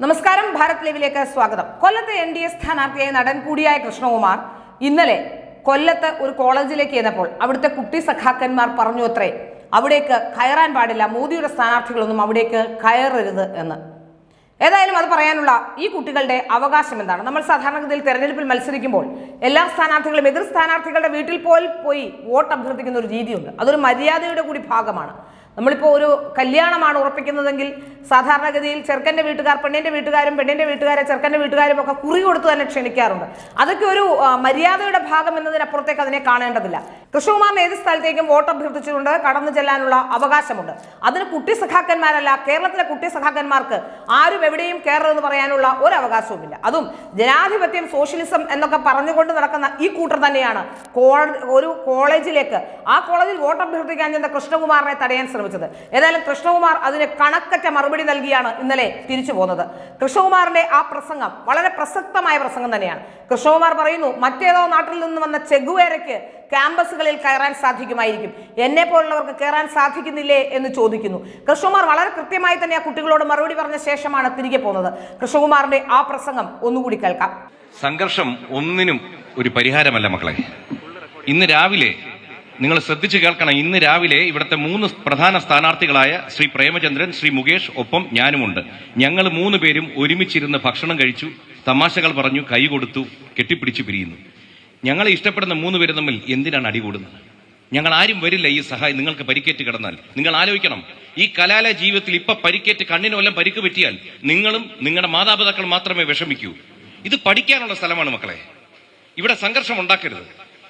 നമസ്കാരം, ഭാരത് ലൈവിലേക്ക് സ്വാഗതം. കൊല്ലത്തെ NDA സ്ഥാനാർത്ഥിയായ നടൻ കൂടിയായ കൃഷ്ണകുമാർ ഇന്നലെ കൊല്ലത്ത് ഒരു കോളേജിലേക്ക് ചെന്നപ്പോൾ അവിടുത്തെ കുട്ടി സഖാക്കന്മാർ പറഞ്ഞു അത്രേ, അവിടേക്ക് കയറാൻ പാടില്ല, മോദിയുടെ സ്ഥാനാർത്ഥികളൊന്നും അവിടേക്ക് കയറരുത് എന്ന്. ഏതായാലും അത് പറയാനുള്ള ഈ കുട്ടികളുടെ അവകാശം എന്താണ്? നമ്മൾ സാധാരണഗതിയിൽ തെരഞ്ഞെടുപ്പിൽ മത്സരിക്കുമ്പോൾ എല്ലാ സ്ഥാനാർത്ഥികളും എതിർ സ്ഥാനാർത്ഥികളുടെ വീട്ടിൽ പോയി വോട്ട് അഭ്യർത്ഥിക്കുന്ന ഒരു രീതിയുണ്ട്. അതൊരു മര്യാദയുടെ കൂടി ഭാഗമാണ്. നമ്മളിപ്പോൾ ഒരു കല്യാണമാണ് ഉറപ്പിക്കുന്നതെങ്കിൽ സാധാരണഗതിയിൽ ചെറുക്കൻ്റെ വീട്ടുകാർ പെണ്ണിൻ്റെ വീട്ടുകാരും പെണ്ണിൻ്റെ വീട്ടുകാരെ ചെറുക്കൻ്റെ വീട്ടുകാരും ഒക്കെ കുറി കൊടുത്ത് തന്നെ ക്ഷണിക്കാറുണ്ട്. അതൊക്കെ ഒരു മര്യാദയുടെ ഭാഗം എന്നതിനപ്പുറത്തേക്ക് അതിനെ കാണേണ്ടതില്ല. കൃഷ്ണകുമാറിന് ഏത് സ്ഥലത്തേക്കും വോട്ട് അഭ്യർത്ഥിച്ചുകൊണ്ട് കടന്നു ചെല്ലാനുള്ള അവകാശമുണ്ട്. അതിന് കുട്ടി സഖാക്കന്മാരല്ല, കേരളത്തിലെ കുട്ടി സഖാക്കന്മാർക്ക് ആരും എവിടെയും കയറരുതെന്ന് പറയാനുള്ള ഒരു അവകാശവുമില്ല. അതും ജനാധിപത്യം, സോഷ്യലിസം എന്നൊക്കെ പറഞ്ഞുകൊണ്ട് നടക്കുന്ന ഈ കൂട്ടർ തന്നെയാണ് ഒരു കോളേജിലേക്ക്, ആ കോളേജിൽ വോട്ട് അഭ്യർത്ഥിക്കാൻ ചെന്ന കൃഷ്ണകുമാറിനെ തടയാൻ ശ്രമിച്ചത്. ഏതായാലും കൃഷ്ണകുമാർ അതിന് കണക്കറ്റ മറുപടി നൽകിയാണ് ഇന്നലെ തിരിച്ചു പോകുന്നത്. കൃഷ്ണകുമാറിന്റെ ആ പ്രസംഗം വളരെ പ്രസക്തമായ പ്രസംഗം തന്നെയാണ്. കൃഷ്ണകുമാർ പറയുന്നു, മറ്റേതോ നാട്ടിൽ നിന്ന് വന്ന ചെഗുവേരയ്ക്ക് ക്യാമ്പസുകളിൽ കയറാൻ സാധിക്കുമായിരിക്കും, എന്നെ പോലുള്ളവർക്ക് കയറാൻ സാധിക്കുന്നില്ലേ എന്ന് ചോദിക്കുന്നു. കൃഷ്ണകുമാർ വളരെ കൃത്യമായി തന്നെ ആ കുട്ടികളോട് മറുപടി പറഞ്ഞ ശേഷമാണ് തിരികെ പോകുന്നത്. കൃഷ്ണകുമാറിന്റെ ആ പ്രസംഗം ഒന്നുകൂടി കേൾക്കാം. സംഘർഷം ഒന്നിനും ഒരു പരിഹാരമല്ല മക്കളെ. ഇന്ന് രാവിലെ നിങ്ങൾ ശ്രദ്ധിച്ചു കേൾക്കണം. ഇന്ന് രാവിലെ ഇവിടുത്തെ 3 പ്രധാന സ്ഥാനാർത്ഥികളായ ശ്രീ പ്രേമചന്ദ്രൻ, ശ്രീ മുകേഷ്, ഒപ്പം ഞാനുമുണ്ട്. ഞങ്ങൾ 3 പേരും ഒരുമിച്ചിരുന്ന് ഭക്ഷണം കഴിച്ചു, തമാശകൾ പറഞ്ഞു, കൈ കൊടുത്തു, കെട്ടിപ്പിടിച്ച് പിരിയുന്നു. ഞങ്ങളെ ഇഷ്ടപ്പെടുന്ന 3 പേരും തമ്മിൽ എന്തിനാണ് അടികൂടുന്നത്? ഞങ്ങൾ ആരും വരില്ല ഈ സഹായം. നിങ്ങൾക്ക് പരിക്കേറ്റ് കിടന്നാൽ നിങ്ങൾ ആലോചിക്കണം, ഈ കലാലയ ജീവിതത്തിൽ ഇപ്പൊ പരിക്കേറ്റ് കണ്ണിന് വല്ലതും പരിക്ക് പറ്റിയാൽ നിങ്ങളും നിങ്ങളുടെ മാതാപിതാക്കൾ മാത്രമേ വിഷമിക്കൂ. ഇത് പഠിക്കാനുള്ള സ്ഥലമാണ് മക്കളെ. ഇവിടെ സംഘർഷം ഉണ്ടാക്കരുത്.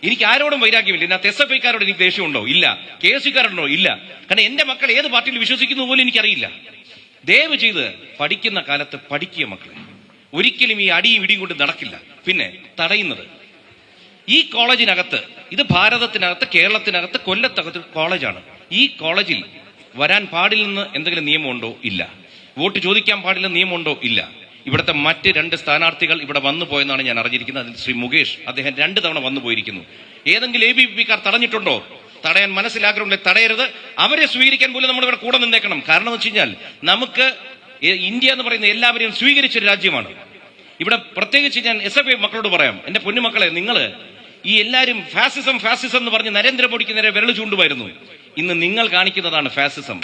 എനിക്ക് ആരോടും വൈരാഗ്യമില്ല. ഇതിനകത്ത് SFIക്കാരോട് എനിക്ക് ദേഷ്യമുണ്ടോ? ഇല്ല. KSUക്കാരുണ്ടോ? ഇല്ല. കാരണം എന്റെ മക്കൾ ഏത് പാർട്ടിയിൽ വിശ്വസിക്കുന്നു പോലും എനിക്കറിയില്ല. ദയവ് ചെയ്ത് പഠിക്കുന്ന കാലത്ത് പഠിക്കുക മക്കളെ. ഒരിക്കലും ഈ അടിയും ഇടിയും കൊണ്ട് നടക്കില്ല. പിന്നെ തടയുന്നത് ഈ കോളേജിനകത്ത്, ഇത് ഭാരതത്തിനകത്ത്, കേരളത്തിനകത്ത്, കൊല്ലത്തകത്ത് കോളേജാണ്. ഈ കോളേജിൽ വരാൻ പാടില്ലെന്ന് എന്തെങ്കിലും നിയമമുണ്ടോ? ഇല്ല. വോട്ട് ചോദിക്കാൻ പാടില്ലെന്ന് നിയമമുണ്ടോ? ഇല്ല. ഇവിടുത്തെ മറ്റ് 2 സ്ഥാനാർത്ഥികൾ ഇവിടെ വന്നു പോയെന്നാണ് ഞാൻ അറിഞ്ഞിരിക്കുന്നത്. അതിൽ ശ്രീ മുകേഷ്, അദ്ദേഹം 2 തവണ വന്നു പോയിരിക്കുന്നു. ഏതെങ്കിലും ABVPക്കാർ തടഞ്ഞിട്ടുണ്ടോ? തടയാൻ മനസ്സിലാഗ്രഹമുണ്ടെങ്കിൽ തടയരുത്. അവരെ സ്വീകരിക്കാൻ പോലും നമ്മൾ ഇവിടെ കൂടെ നിന്നേക്കണം. കാരണം എന്ന് വെച്ച് കഴിഞ്ഞാൽ നമുക്ക് ഇന്ത്യ എന്ന് പറയുന്ന എല്ലാവരെയും സ്വീകരിച്ചൊരു രാജ്യമാണ്. ഇവിടെ പ്രത്യേകിച്ച് ഞാൻ SFI മക്കളോട് പറയാം, എന്റെ പൊന്നുമക്കളെ, നിങ്ങൾ ഈ എല്ലാവരും ഫാസിസം ഫാസിസം എന്ന് പറഞ്ഞ് നരേന്ദ്രമോദിക്ക് നേരെ വിരൽ ചൂണ്ടുമായിരുന്നു. ഇന്ന് നിങ്ങൾ കാണിക്കുന്നതാണ് ഫാസിസം.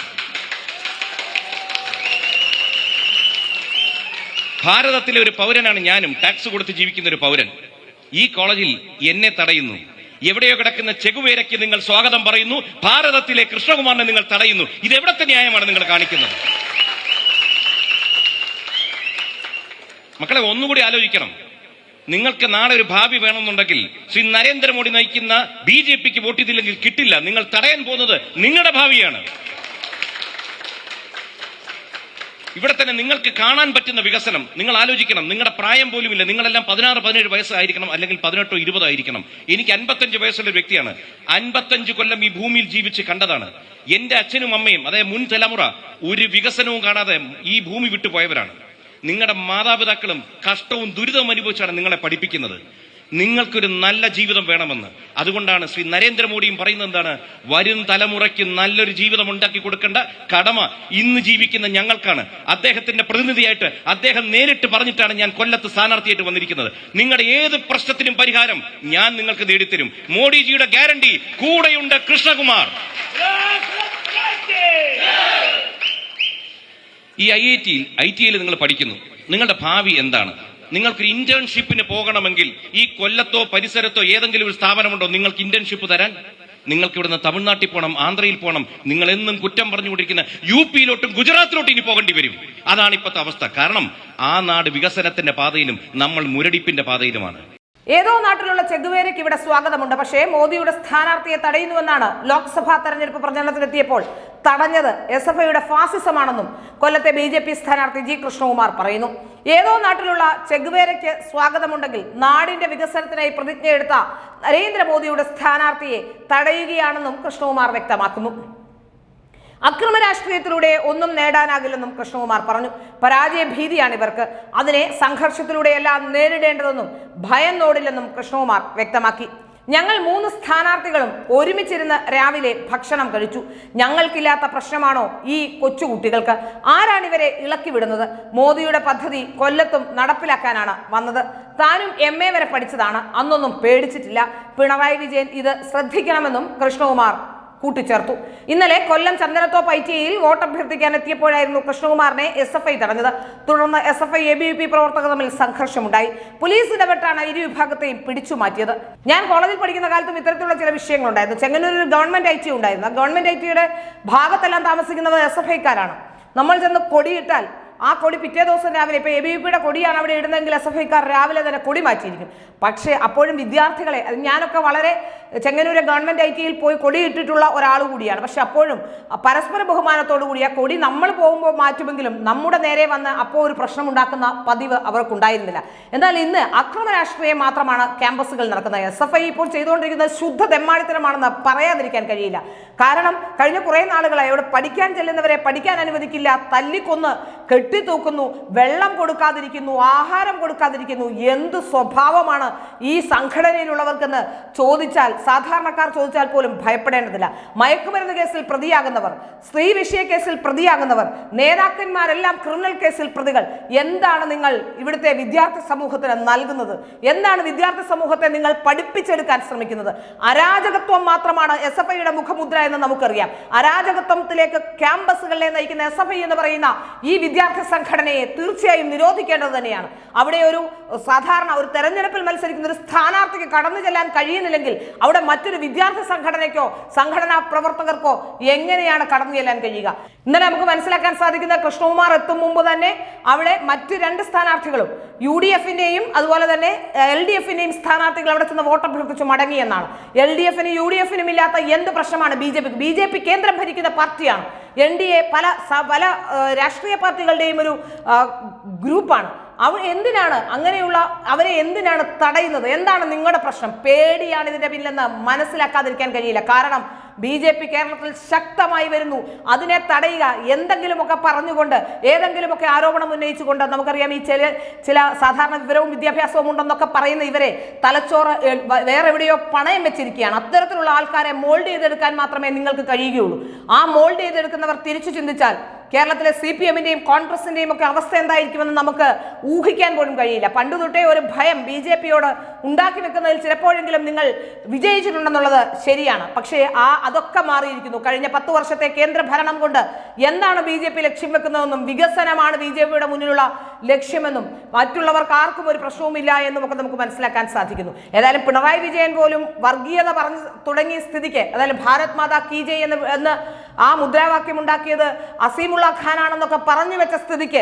ഭാരതത്തിലെ ഒരു പൗരനാണ് ഞാനും, ടാക്സ് കൊടുത്ത് ജീവിക്കുന്ന ഒരു പൗരൻ. ഈ കോളേജിൽ എന്നെ തടയുന്നു. എവിടെയോ കിടക്കുന്ന ചെഗുവേരയ്ക്ക് നിങ്ങൾ സ്വാഗതം പറയുന്നു, ഭാരതത്തിലെ കൃഷ്ണകുമാറിനെ നിങ്ങൾ തടയുന്നു. ഇത് എവിടത്തെ ന്യായമാണ് നിങ്ങൾ കാണിക്കുന്നത്? മക്കളെ, ഒന്നുകൂടി ആലോചിക്കണം. നിങ്ങൾക്ക് നാളെ ഒരു ഭാവി വേണമെന്നുണ്ടെങ്കിൽ ശ്രീ നരേന്ദ്രമോദി നയിക്കുന്ന BJPക്ക് വോട്ട് ചെയ്തില്ലെങ്കിൽ കിട്ടില്ല. നിങ്ങൾ തടയാൻ പോകുന്നത് നിങ്ങളുടെ ഭാവിയാണ്. ഇവിടെ തന്നെ നിങ്ങൾക്ക് കാണാൻ പറ്റുന്ന വികസനം നിങ്ങൾ ആലോചിക്കണം. നിങ്ങളുടെ പ്രായം പോലുമില്ല. നിങ്ങളെല്ലാം 16-17 വയസ്സായിരിക്കണം, അല്ലെങ്കിൽ 18 20 ആയിരിക്കണം. എനിക്ക് 55 വയസ്സുള്ള ഒരു വ്യക്തിയാണ്. 55 കൊല്ലം ഈ ഭൂമിയിൽ ജീവിച്ച് കണ്ടതാണ്. എന്റെ അച്ഛനും അമ്മയും, അതായത് മുൻ തലമുറ, ഒരു വികസനവും കാണാതെ ഈ ഭൂമി വിട്ടുപോയവരാണ്. നിങ്ങളുടെ മാതാപിതാക്കളും കഷ്ടവും ദുരിതവും അനുഭവിച്ചാണ് നിങ്ങളെ പഠിപ്പിക്കുന്നത്. നിങ്ങൾക്കൊരു നല്ല ജീവിതം വേണമെന്ന്. അതുകൊണ്ടാണ് ശ്രീ നരേന്ദ്രമോദിയും പറയുന്നത് എന്താണ്? വരും തലമുറയ്ക്ക് നല്ലൊരു ജീവിതം ഉണ്ടാക്കി കൊടുക്കേണ്ട കടമ ഇന്ന് ജീവിക്കുന്ന ഞങ്ങൾക്കാണ്. അദ്ദേഹത്തിന്റെ പ്രതിനിധിയായിട്ട് അദ്ദേഹം നേരിട്ട് പറഞ്ഞിട്ടാണ് ഞാൻ കൊല്ലത്ത് സ്ഥാനാർത്ഥിയായിട്ട് വന്നിരിക്കുന്നത്. നിങ്ങളുടെ ഏത് പ്രശ്നത്തിനും പരിഹാരം ഞാൻ നിങ്ങൾക്ക് നേടിത്തരും. മോഡിജിയുടെ ഗ്യാരണ്ടി, കൂടെയുണ്ട് കൃഷ്ണകുമാർ. ഈ IIT-യിൽ നിങ്ങൾ പഠിക്കുന്നു. നിങ്ങളുടെ ഭാവി എന്താണ്? നിങ്ങൾക്കൊരു ഇന്റേൺഷിപ്പിന് പോകണമെങ്കിൽ ഈ കൊല്ലത്തോ പരിസരത്തോ ഏതെങ്കിലും ഒരു സ്ഥാപനമുണ്ടോ നിങ്ങൾക്ക് ഇന്റേൺഷിപ്പ് തരാൻ? നിങ്ങൾക്ക് ഇവിടുന്ന് തമിഴ്നാട്ടിൽ പോകണം, ആന്ധ്രയിൽ പോകണം. നിങ്ങൾ എന്നും കുറ്റം പറഞ്ഞുകൊണ്ടിരിക്കുന്ന UP-യിലോട്ടും ഗുജറാത്തിലോട്ടും ഇനി പോകേണ്ടി വരും. അതാണ് ഇപ്പോഴത്തെ അവസ്ഥ. കാരണം ആ നാട് വികസനത്തിന്റെ പാതയിലും നമ്മൾ മുരടിപ്പിന്റെ പാതയിലുമാണ്. ഏതോ നാട്ടിലുള്ള ചെഗുവേരയ്ക്ക് ഇവിടെ സ്വാഗതമുണ്ട്, പക്ഷേ മോദിയുടെ സ്ഥാനാർത്ഥിയെ തടയുന്നുവെന്നാണ് ലോക്സഭാ തെരഞ്ഞെടുപ്പ് പ്രചരണത്തിനെത്തിയപ്പോൾ തടഞ്ഞത് SFIയുടെ ഫാസിസമാണെന്നും കൊല്ലത്തെ BJP സ്ഥാനാർത്ഥി G കൃഷ്ണകുമാർ പറയുന്നു. ഏതോ നാട്ടിലുള്ള ചെഗുവേരയ്ക്ക് സ്വാഗതമുണ്ടെങ്കിൽ നാടിന്റെ വികസനത്തിനായി പ്രതിജ്ഞയെടുത്ത നരേന്ദ്രമോദിയുടെ സ്ഥാനാർത്ഥിയെ തടയുകയാണെന്നും കൃഷ്ണകുമാർ വ്യക്തമാക്കുന്നു. അക്രമ രാഷ്ട്രീയത്തിലൂടെ ഒന്നും നേടാനാകില്ലെന്നും കൃഷ്ണകുമാർ പറഞ്ഞു. പരാജയ ഭീതിയാണ് ഇവർക്ക്. അതിനെ സംഘർഷത്തിലൂടെയല്ല നേരിടേണ്ടതെന്നും ഭയം നോടില്ലെന്നും കൃഷ്ണകുമാർ വ്യക്തമാക്കി. ഞങ്ങൾ 3 സ്ഥാനാർത്ഥികളും ഒരുമിച്ചിരുന്ന് രാവിലെ ഭക്ഷണം കഴിച്ചു. ഞങ്ങൾക്കില്ലാത്ത പ്രശ്നമാണോ ഈ കൊച്ചുകുട്ടികൾക്ക്? ആരാണ് ഇവരെ ഇളക്കി വിടുന്നത്? മോദിയുടെ പദ്ധതി കൊല്ലത്തും നടപ്പിലാക്കാനാണ് വന്നത്. താനും MA വരെ പഠിച്ചതാണ്, അന്നൊന്നും പേടിച്ചിട്ടില്ല. പിണറായി വിജയൻ ഇത് ശ്രദ്ധിക്കണമെന്നും കൃഷ്ണകുമാർ കൂട്ടിച്ചേർത്തു. ഇന്നലെ കൊല്ലം ചന്ദനത്തോപ്പ് ITIയിൽ വോട്ടഭ്യർത്ഥിക്കാൻ എത്തിയപ്പോഴായിരുന്നു കൃഷ്ണകുമാറിനെ SFI തടഞ്ഞത്. തുടർന്ന് SFI ABVP പ്രവർത്തകർ തമ്മിൽ സംഘർഷമുണ്ടായി. പോലീസ് ഇടപെട്ടാണ് ഇരു വിഭാഗത്തെയും പിടിച്ചു മാറ്റിയത്. ഞാൻ കോളേജിൽ പഠിക്കുന്ന കാലത്തും ഇത്തരത്തിലുള്ള ചില വിഷയങ്ങളുണ്ടായിരുന്നു. ചെങ്ങന്നൂർ ഒരു ഗവൺമെന്റ് IT ഉണ്ടായിരുന്നു. ആ ഗവൺമെന്റ് ITയുടെ ഭാഗത്തെല്ലാം താമസിക്കുന്നത് SFIക്കാരാണ്. നമ്മൾ ചെന്ന് കൊടിയിട്ടാൽ ആ കൊടി പിറ്റേ ദിവസം രാവിലെ, ഇപ്പോൾ ABVPയുടെ കൊടിയാണ് അവിടെ ഇടുന്നതെങ്കിൽ SFIക്കാർ രാവിലെ തന്നെ കൊടി മാറ്റിയിരിക്കും. പക്ഷേ അപ്പോഴും വിദ്യാർത്ഥികളെ, ഞാനൊക്കെ വളരെ ചെങ്ങന്നൂരെ ഗവൺമെന്റ് ITയിൽ പോയി കൊടി ഇട്ടിട്ടുള്ള ഒരാൾ കൂടിയാണ്. പക്ഷെ അപ്പോഴും പരസ്പര ബഹുമാനത്തോടു കൂടി ആ കൊടി നമ്മൾ പോകുമ്പോൾ മാറ്റുമെങ്കിലും നമ്മുടെ നേരെ വന്ന് അപ്പോൾ ഒരു പ്രശ്നം ഉണ്ടാക്കുന്ന പതിവ് അവർക്കുണ്ടായിരുന്നില്ല. എന്നാൽ ഇന്ന് അക്രമ രാഷ്ട്രീയം മാത്രമാണ് ക്യാമ്പസുകൾ നടക്കുന്നത്. SFI ഇപ്പോൾ ചെയ്തുകൊണ്ടിരിക്കുന്നത് ശുദ്ധ തെമ്മാടിത്തരമാണെന്ന് പറയാതിരിക്കാൻ കഴിയില്ല. കാരണം കഴിഞ്ഞ കുറേ നാളുകളായി അവിടെ പഠിക്കാൻ ചെല്ലുന്നവരെ പഠിക്കാൻ അനുവദിക്കില്ല, തല്ലിക്കൊന്ന് കെട്ടിത്തൂക്കുന്നു, വെള്ളം കൊടുക്കാതിരിക്കുന്നു, ആഹാരം കൊടുക്കാതിരിക്കുന്നു. എന്ത് സ്വഭാവമാണ് ഈ സംഘടനയിലുള്ളവർക്കെന്ന് ചോദിച്ചാൽ, സാധാരണക്കാർ ചോദിച്ചാൽ പോലും ഭയപ്പെടേണ്ടതില്ല. മയക്കുമരുന്ന് കേസിൽ പ്രതിയാകുന്നവർ, സ്ത്രീ വിഷയ കേസിൽ പ്രതിയാകുന്നവർ, നേതാക്കന്മാരെല്ലാം ക്രിമിനൽ കേസിൽ പ്രതികൾ. എന്താണ് നിങ്ങൾ ഇവിടുത്തെ വിദ്യാർത്ഥി സമൂഹത്തിന് നൽകുന്നത്? എന്താണ് വിദ്യാർത്ഥി സമൂഹത്തെ നിങ്ങൾ പഠിപ്പിച്ചെടുക്കാൻ ശ്രമിക്കുന്നത്? അരാജകത്വം മാത്രമാണ് SFIയുടെ മുഖമുദ്ര എന്ന് നമുക്കറിയാം. അരാജകത്വത്തിലേക്ക് ക്യാമ്പസുകളിലെ നയിക്കുന്ന SFI എന്ന് പറയുന്ന ഈ വിദ്യാർത്ഥി സംഘടനയെ തീർച്ചയായും നിരോധിക്കേണ്ടത് തന്നെയാണ്. അവിടെ ഒരു സാധാരണ ഒരു തെരഞ്ഞെടുപ്പിൽ മത്സരിക്കുന്ന ഒരു സ്ഥാനാർത്ഥിക്ക് കടന്നു ചെല്ലാൻ കഴിയുന്നില്ലെങ്കിൽ അവിടെ മറ്റൊരു വിദ്യാർത്ഥി സംഘടനയ്ക്കോ സംഘടനാ പ്രവർത്തകർക്കോ എങ്ങനെയാണ് കടന്നു ചെല്ലാൻ കഴിയുക? ഇന്നലെ നമുക്ക് മനസ്സിലാക്കാൻ സാധിക്കുന്ന കൃഷ്ണകുമാർ എത്തും മുമ്പ് തന്നെ അവിടെ മറ്റു 2 സ്ഥാനാർത്ഥികളും UDFന്റെയും അതുപോലെ തന്നെ LDFന്റെയും സ്ഥാനാർത്ഥികൾ അവിടെ ചെന്ന് വോട്ടഭ്യർത്ഥിച്ചു മടങ്ങിയെന്നാണ്. LDFനും UDFനും ഇല്ലാത്ത എന്ത് പ്രശ്നമാണ് BJP കേന്ദ്രം ഭരിക്കുന്ന പാർട്ടിയാണ്. NDA പല രാഷ്ട്രീയ പാർട്ടികളുടെയും ഒരു ഗ്രൂപ്പാണ്. എന്തിനാണ് അങ്ങനെയുള്ള അവരെ എന്തിനാണ് തടയുന്നത്? എന്താണ് നിങ്ങളുടെ പ്രശ്നം? പേടിയാണ് ഇതിന്റെ പിന്നിലെന്ന് മനസ്സിലാക്കാതിരിക്കാൻ കഴിയില്ല. കാരണം BJP കേരളത്തിൽ ശക്തമായി വരുന്നു. അതിനെ തടയുക, എന്തെങ്കിലുമൊക്കെ പറഞ്ഞുകൊണ്ട്, ഏതെങ്കിലുമൊക്കെ ആരോപണം ഉന്നയിച്ചുകൊണ്ട്, നമുക്കറിയാം ഈ ചില സാധാരണ വിവരവും വിദ്യാഭ്യാസവും ഉണ്ടെന്നൊക്കെ പറയുന്ന ഇവരെ തലച്ചോറ് വേറെ എവിടെയോ പണയം വെച്ചിരിക്കുകയാണ്. അത്തരത്തിലുള്ള ആൾക്കാരെ മോൾഡ് ചെയ്തെടുക്കാൻ മാത്രമേ നിങ്ങൾക്ക് കഴിയുകയുള്ളൂ. ആ മോൾഡ് ചെയ്തെടുക്കുന്നവർ തിരിച്ചു ചിന്തിച്ചാൽ കേരളത്തിലെ CPMന്റെയും കോൺഗ്രസിന്റെയും ഒക്കെ അവസ്ഥ എന്തായിരിക്കുമെന്ന് നമുക്ക് ഊഹിക്കാൻ പോലും കഴിയില്ല. പണ്ടു തൊട്ടേ ഒരു ഭയം BJPയോട് ഉണ്ടാക്കി വെക്കുന്നതിൽ ചിലപ്പോഴെങ്കിലും നിങ്ങൾ വിജയിച്ചിട്ടുണ്ടെന്നുള്ളത് ശരിയാണ്. പക്ഷേ അതൊക്കെ മാറിയിരിക്കുന്നു. കഴിഞ്ഞ 10 വർഷത്തെ കേന്ദ്ര ഭരണം കൊണ്ട് എന്താണ് BJP ലക്ഷ്യം വെക്കുന്നതെന്നും വികസനമാണ് BJPയുടെ മുന്നിലുള്ള ലക്ഷ്യമെന്നും മറ്റുള്ളവർക്ക് ആർക്കും ഒരു പ്രശ്നവുമില്ല എന്നും ഒക്കെ നമുക്ക് മനസ്സിലാക്കാൻ സാധിക്കുന്നു. ഏതായാലും പിണറായി വിജയൻ പോലും വർഗീയത പറഞ്ഞു തുടങ്ങിയ സ്ഥിതിക്ക്, അതായത് ഭാരത് മാതാ കീ ജയ് എന്ന് ആ മുദ്രാവാക്യം ഉണ്ടാക്കിയത് അസീമുള്ള ഖാനാണെന്നൊക്കെ പറഞ്ഞു വെച്ച സ്ഥിതിക്ക്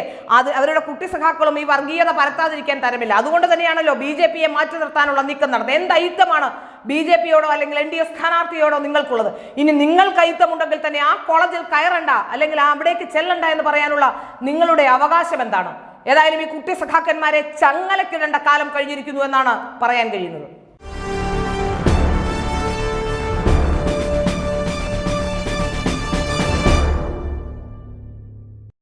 അവരുടെ കുട്ടി സഖാക്കളും ഈ വർഗീയത പരത്താതിരിക്കാൻ തരമില്ല. അതുകൊണ്ട് തന്നെയാണല്ലോ BJPയെ മാറ്റി നിർത്താനുള്ള നീക്കം നടന്നത്. എന്ത് ഐക്യമാണ് BJPയോടോ അല്ലെങ്കിൽ NDA സ്ഥാനാർത്ഥിയോടോ നിങ്ങൾക്കുള്ളത്? ഇനി നിങ്ങൾക്ക് ഐക്യമുണ്ടെങ്കിൽ തന്നെ ആ കോളേജിൽ കയറണ്ട അല്ലെങ്കിൽ അവിടേക്ക് ചെല്ലണ്ട എന്ന് പറയാനുള്ള നിങ്ങളുടെ അവകാശം എന്താണ്? ഏതായാലും ഈ കുട്ടി സഖാക്കന്മാരെ ചങ്ങലക്കിടേണ്ട കാലം കഴിഞ്ഞിരിക്കുന്നു എന്നാണ് പറയാൻ കഴിയുന്നത്.